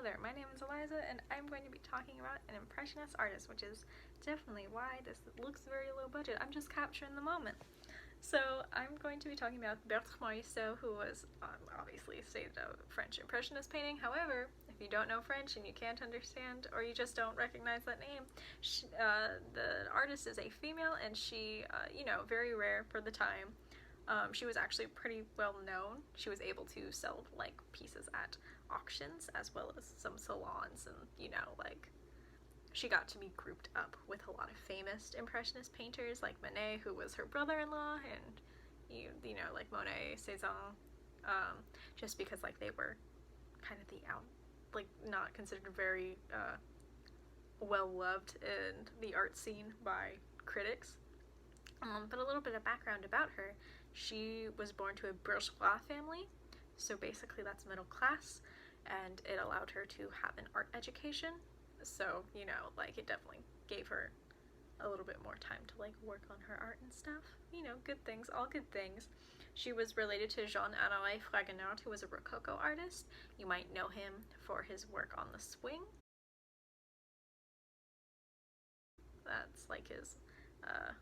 there, my name is Eliza, and I'm going to be talking about an Impressionist artist, which is definitely why this looks very low budget. I'm just capturing the moment. So I'm going to be talking about Berthe Morisot, who was obviously stated a French Impressionist painting. However, if you don't know French and you can't understand, or you just don't recognize that name, the artist is a female, and she, very rare for the time. She was actually pretty well known. She was able to sell like pieces at auctions as well as some salons, and she got to be grouped up with a lot of famous Impressionist painters like Manet, who was her brother-in-law, and like Monet, Cézanne, just because like they were kind of not considered very well loved in the art scene by critics. But a little bit of background about her: she was born to a bourgeois family, so basically that's middle class, and it allowed her to have an art education. So, it definitely gave her a little bit more time to work on her art and stuff. Good things, all good things. She was related to Jean-Honoré Fragonard, who was a Rococo artist. You might know him for his work on the swing. That's like his, I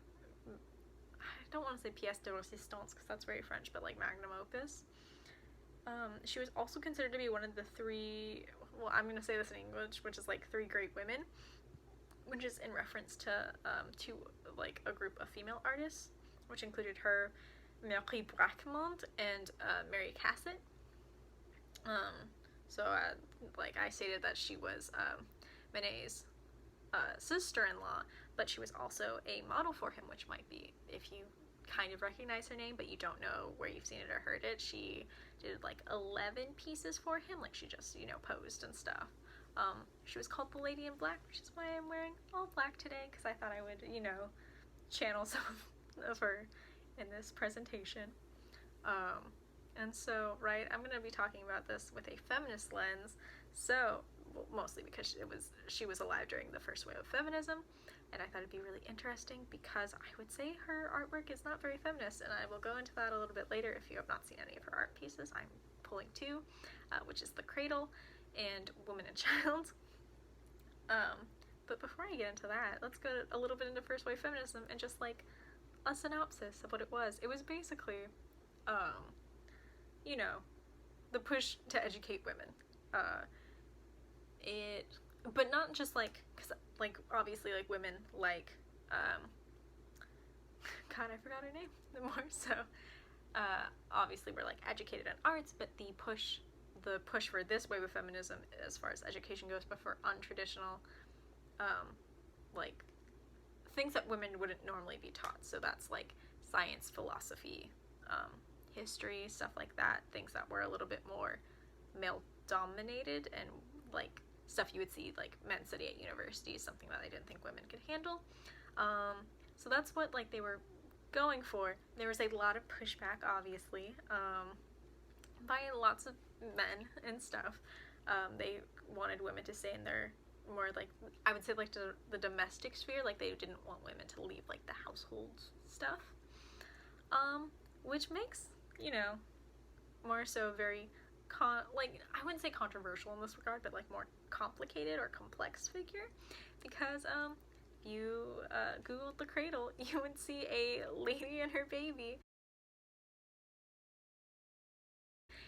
don't want to say pièce de résistance because that's very French, but magnum opus. She was also considered to be one of the three, I'm going to say this in English, which is three great women, which is in reference to a group of female artists, which included her, Marie Bracquemont, and Mary Cassatt. I stated that she was Manet's sister-in-law, but she was also a model for him, which might be, if you kind of recognize her name but you don't know where you've seen it or heard it, she did 11 pieces for him. She just posed and stuff. She was called the Lady in Black, which is why I'm wearing all black today, because I thought I would channel some of her in this presentation. And so I'm going to be talking about this with a feminist lens, mostly because she was alive during the first wave of feminism, and I thought it'd be really interesting because I would say her artwork is not very feminist, and I will go into that a little bit later. If you have not seen any of her art pieces, I'm pulling two, which is the Cradle and Woman and Child. But before I get into that, let's go a little bit into first wave feminism and just a synopsis of what it was. It was basically, the push to educate women. But not just because obviously women God, I forgot her name more, so obviously we're educated in arts, but the push for this wave of feminism as far as education goes, but for untraditional things that women wouldn't normally be taught. So that's science, philosophy, history, stuff like that, things that were a little bit more male dominated, and stuff you would see men study at universities, something that I didn't think women could handle. So that's what they were going for. There was a lot of pushback, obviously, by lots of men and stuff. They wanted women to stay in their more I would say the domestic sphere. They didn't want women to leave the household stuff, which makes more so very I wouldn't say controversial in this regard, but more complicated or complex figure, because if you googled the Cradle, you would see a lady and her baby.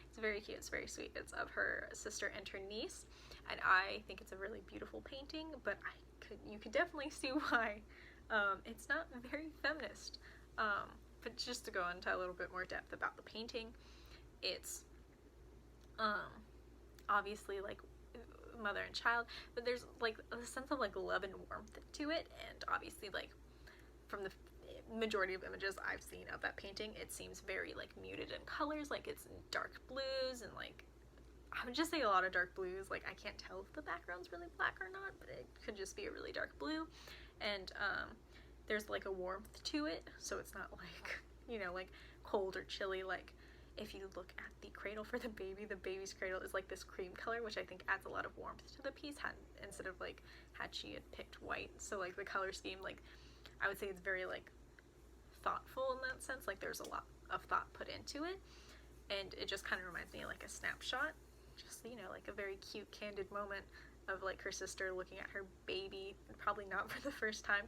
It's very cute, it's very sweet. It's of her sister and her niece, and I think it's a really beautiful painting, but you could definitely see why it's not very feminist. But just to go into a little bit more depth about the painting, it's obviously mother and child, but there's a sense of love and warmth to it, and obviously from the majority of images I've seen of that painting, it seems very muted in colors, it's dark blues, and I would just say a lot of dark blues. I can't tell if the background's really black or not, but it could just be a really dark blue, and there's a warmth to it, so it's not cold or chilly. If you look at the cradle for the baby's cradle is this cream color, which I think adds a lot of warmth to the piece, instead of had she had picked white. So the color scheme, I would say it's very thoughtful in that sense. There's a lot of thought put into it, and it just kind of reminds me of a snapshot. just, you know, like a very cute, candid moment of like her sister looking at her baby, probably not for the first time,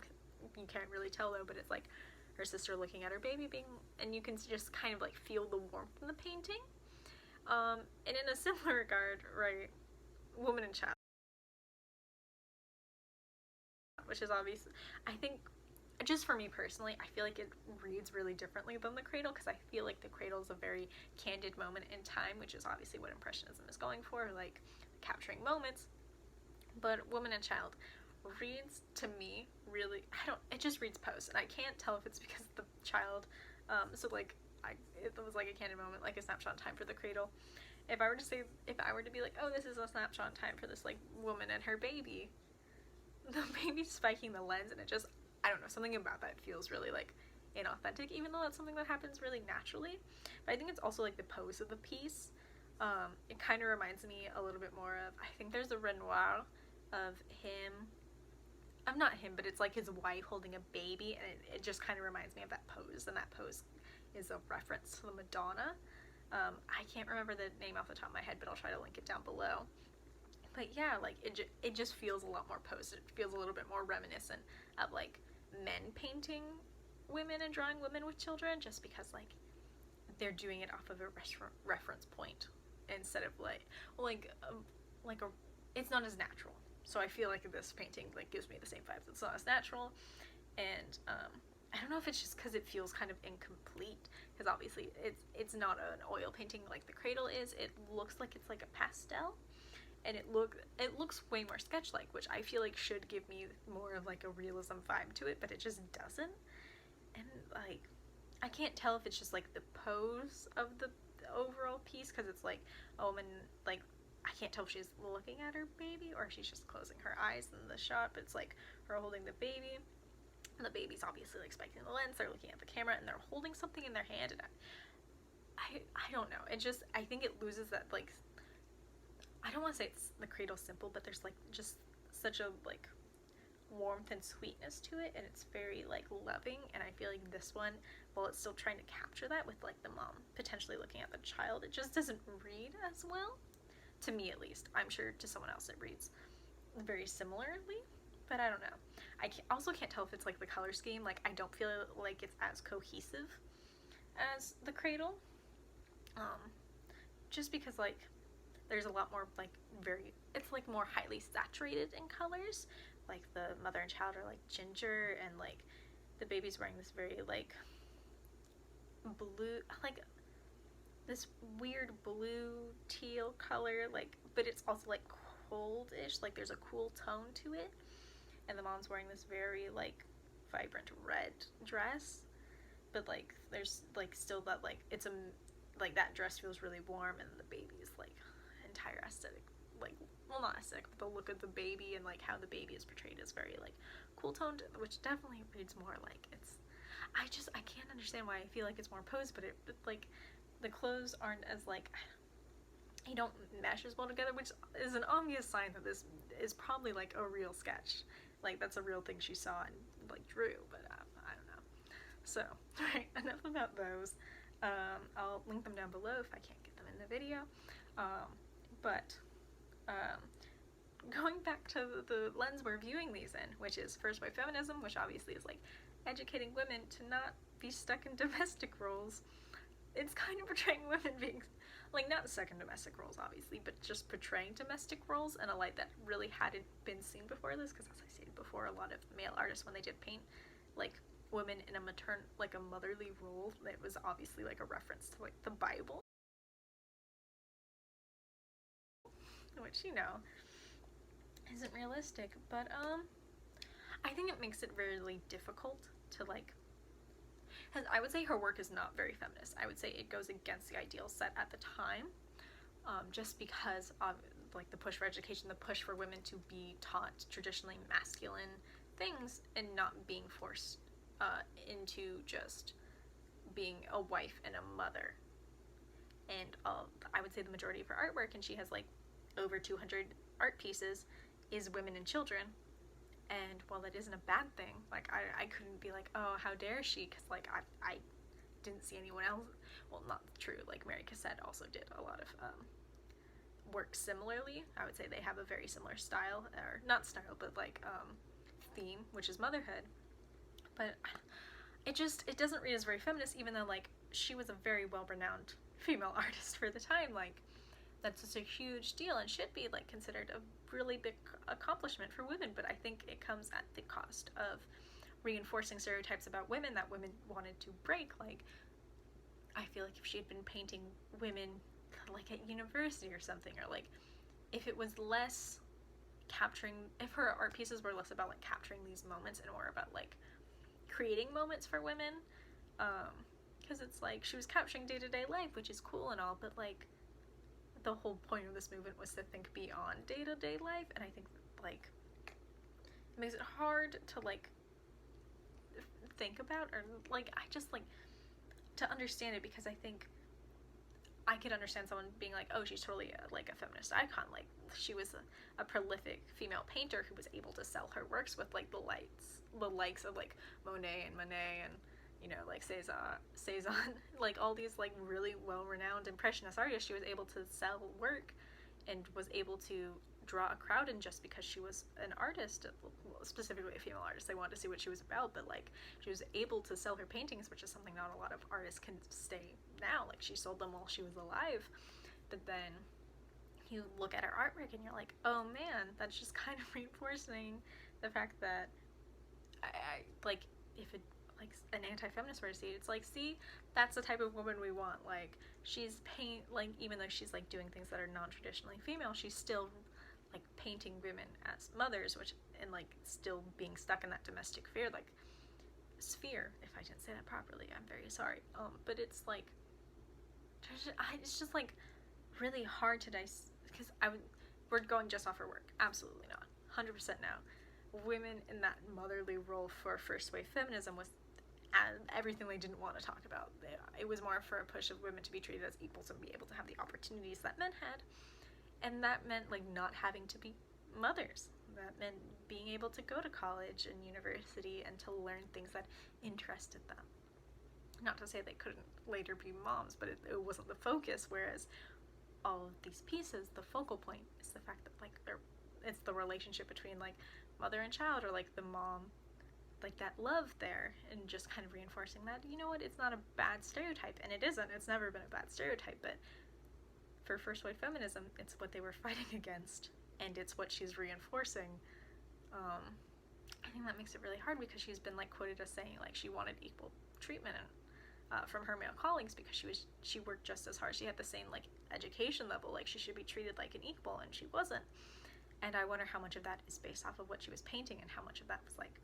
you can't really tell though, but it's like her sister looking at her baby and you can just kind of like feel the warmth in the painting. And in a similar regard, right, woman and child, which is obvious, I think, just for me personally, I feel like it reads really differently than the Cradle, because I feel like the Cradle is a very candid moment in time, which is obviously what Impressionism is going for, like capturing moments. But Woman and Child reads, to me, really, it just reads pose, and I can't tell if it's because the child, so like, it was like a candid moment, like a snapshot in time for the Cradle. If I were to be like, oh, this is a snapshot in time for this, like, woman and her baby, the baby's spiking the lens, and it just, I don't know, something about that feels really, like, inauthentic, even though that's something that happens really naturally. But I think it's also, like, the pose of the piece. It kind of reminds me a little bit more of, I think there's a Renoir of him, not him, but it's like his wife holding a baby, and it just kind of reminds me of that pose, and that pose is a reference to the Madonna. I can't remember the name off the top of my head, but I'll try to link it down below. But yeah, like, it just feels a lot more posed. It feels a little bit more reminiscent of, like, men painting women and drawing women with children, just because, like, they're doing it off of a reference point instead of, it's not as natural. So I feel like this painting, like, gives me the same vibes. It's not as natural, and, I don't know if it's just because it feels kind of incomplete, because obviously it's not an oil painting like the Cradle is. It looks like it's like a pastel, and it looks way more sketch-like, which I feel like should give me more of like a realism vibe to it, but it just doesn't. And like, I can't tell if it's just like the pose of the overall piece, because it's like a woman, like, I can't tell if she's looking at her baby or if she's just closing her eyes in the shot, but it's like her holding the baby. And the baby's obviously like spiking the lens, they're looking at the camera, and they're holding something in their hand, and I don't know, it just, I think it loses that, like, I don't want to say it's the Cradle simple, but there's like just such a like warmth and sweetness to it, and it's very like loving, and I feel like this one, while it's still trying to capture that with like the mom potentially looking at the child, it just doesn't read as well, to me at least. I'm sure to someone else it reads very similarly, but I don't know. I also can't tell if it's like the color scheme. Like, I don't feel like it's as cohesive as the Cradle, just because like there's a lot more like it's like more highly saturated in colors. Like the mother and child are like ginger, and like the baby's wearing this very like blue, like this weird blue teal color, like, but it's also like coldish, like there's a cool tone to it. And the mom's wearing this very like vibrant red dress, but like there's like still that like it's like that dress feels really warm, and the baby's like entire aesthetic, like, well, not aesthetic, but the look of the baby and like how the baby is portrayed is very like cool toned, which definitely reads more like it's, I can't understand why I feel like it's more posed, but like the clothes aren't as like, they don't mesh as well together, which is an obvious sign that this is probably like a real sketch. Like, that's a real thing she saw and like drew, but I don't know. So, right, enough about those. I'll link them down below if I can't get them in the video. Going back to the lens we're viewing these in, which is first by feminism, which obviously is like educating women to not be stuck in domestic roles. It's kind of portraying women being, like, not stuck in domestic roles, obviously, but just portraying domestic roles in a light that really hadn't been seen before this, because as I stated before, a lot of male artists, when they did paint, like, women in a motherly role, it was obviously, like, a reference to, like, the Bible, which, you know, isn't realistic, but, I think it makes it really difficult to, like, I would say her work is not very feminist. I would say it goes against the ideal set at the time, just because of like the push for education, the push for women to be taught traditionally masculine things and not being forced into just being a wife and a mother. And I would say the majority of her artwork, and she has like over 200 art pieces, is women and children. And while that isn't a bad thing, like, I couldn't be like, oh, how dare she, because, like, I didn't see anyone else, well, not true, like, Mary Cassatt also did a lot of work similarly. I would say they have a very similar style, or not style, but like theme, which is motherhood. But it doesn't read as very feminist, even though like she was a very well-renowned female artist for the time. Like, that's just a huge deal and should be like considered a really big accomplishment for women. But I think it comes at the cost of reinforcing stereotypes about women that women wanted to break. Like, I feel like if she had been painting women like at university or something, or like if it was less capturing, if her art pieces were less about like capturing these moments and more about like creating moments for women, because it's like she was capturing day-to-day life, which is cool and all, but like the whole point of this movement was to think beyond day-to-day life. And I think that, like, it makes it hard to like think about, or like I just like to understand it, because I think I could understand someone being like, oh, she's totally like a feminist icon. Like, she was a prolific female painter who was able to sell her works with like the likes of like Monet and Manet and, you know, like Cezanne, like all these like really well-renowned Impressionist artists. She was able to sell work and was able to draw a crowd in just because she was an artist, specifically a female artist. They wanted to see what she was about, but like she was able to sell her paintings, which is something not a lot of artists can say now. Like, she sold them while she was alive. But then you look at her artwork and you're like, oh man, that's just kind of reinforcing the fact that I like, if it like an anti-feminist were to see it, it's like, see, that's the type of woman we want. Like, she's like, even though she's like doing things that are non-traditionally female, she's still like painting women as mothers, which, and like still being stuck in that domestic sphere, if I didn't say that properly, I'm very sorry. But it's like, it's just like really hard to because we're going just off her work. Absolutely not. 100% now. Women in that motherly role for first wave feminism was everything they didn't want to talk about. It was more for a push of women to be treated as equals and be able to have the opportunities that men had. And that meant like not having to be mothers. That meant being able to go to college and university and to learn things that interested them. Not to say they couldn't later be moms, but it wasn't the focus. Whereas all of these pieces, the focal point is the fact that like it's the relationship between like mother and child, or like the mom, like that love there, and just kind of reinforcing that, you know what, it's not a bad stereotype. And it isn't. It's never been a bad stereotype, but for first wave feminism, it's what they were fighting against, and it's what she's reinforcing. I think that makes it really hard, because she's been like quoted as saying like she wanted equal treatment from her male colleagues, because she worked just as hard. She had the same like education level, like she should be treated like an equal, and she wasn't. And I wonder how much of that is based off of what she was painting, and how much of that was like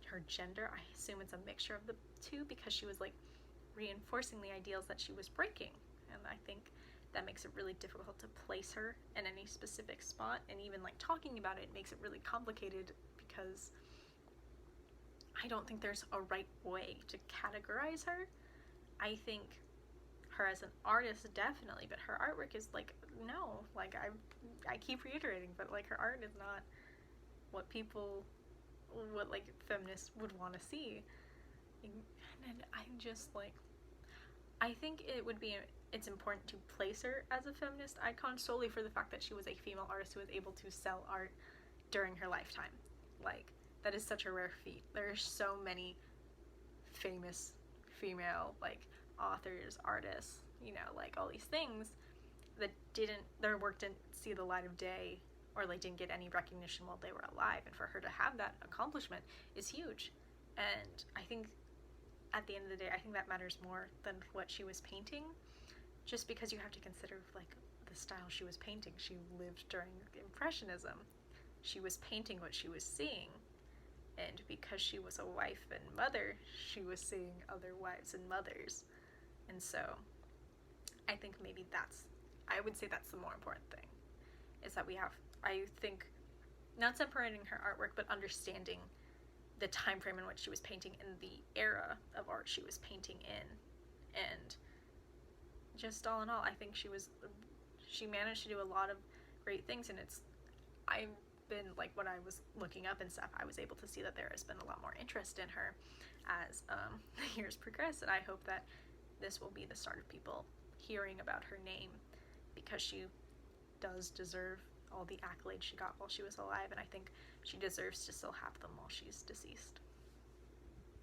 her gender. I assume it's a mixture of the two, because she was like reinforcing the ideals that she was breaking, and I think that makes it really difficult to place her in any specific spot. And even like talking about it makes it really complicated, because I don't think there's a right way to categorize her. I think her as an artist, definitely, but her artwork is like, no, like I keep reiterating, but like her art is not what like feminists would want to see. And I'm just like, I think it's important to place her as a feminist icon solely for the fact that she was a female artist who was able to sell art during her lifetime. Like, that is such a rare feat. There are so many famous female like authors, artists, you know, like all these things that their work didn't see the light of day, or like didn't get any recognition while they were alive. And for her to have that accomplishment is huge. And I think at the end of the day, I think that matters more than what she was painting, just because you have to consider like the style she was painting. She lived during Impressionism. She was painting what she was seeing, and because she was a wife and mother, she was seeing other wives and mothers. And so I think maybe I would say that's the more important thing, is that I think, not separating her artwork, but understanding the time frame in which she was painting and the era of art she was painting in. And just all in all, I think she managed to do a lot of great things. And I've been like, when I was looking up and stuff, I was able to see that there has been a lot more interest in her as the years progress. And I hope that this will be the start of people hearing about her name, because she does deserve all the accolades she got while she was alive, and I think she deserves to still have them while she's deceased.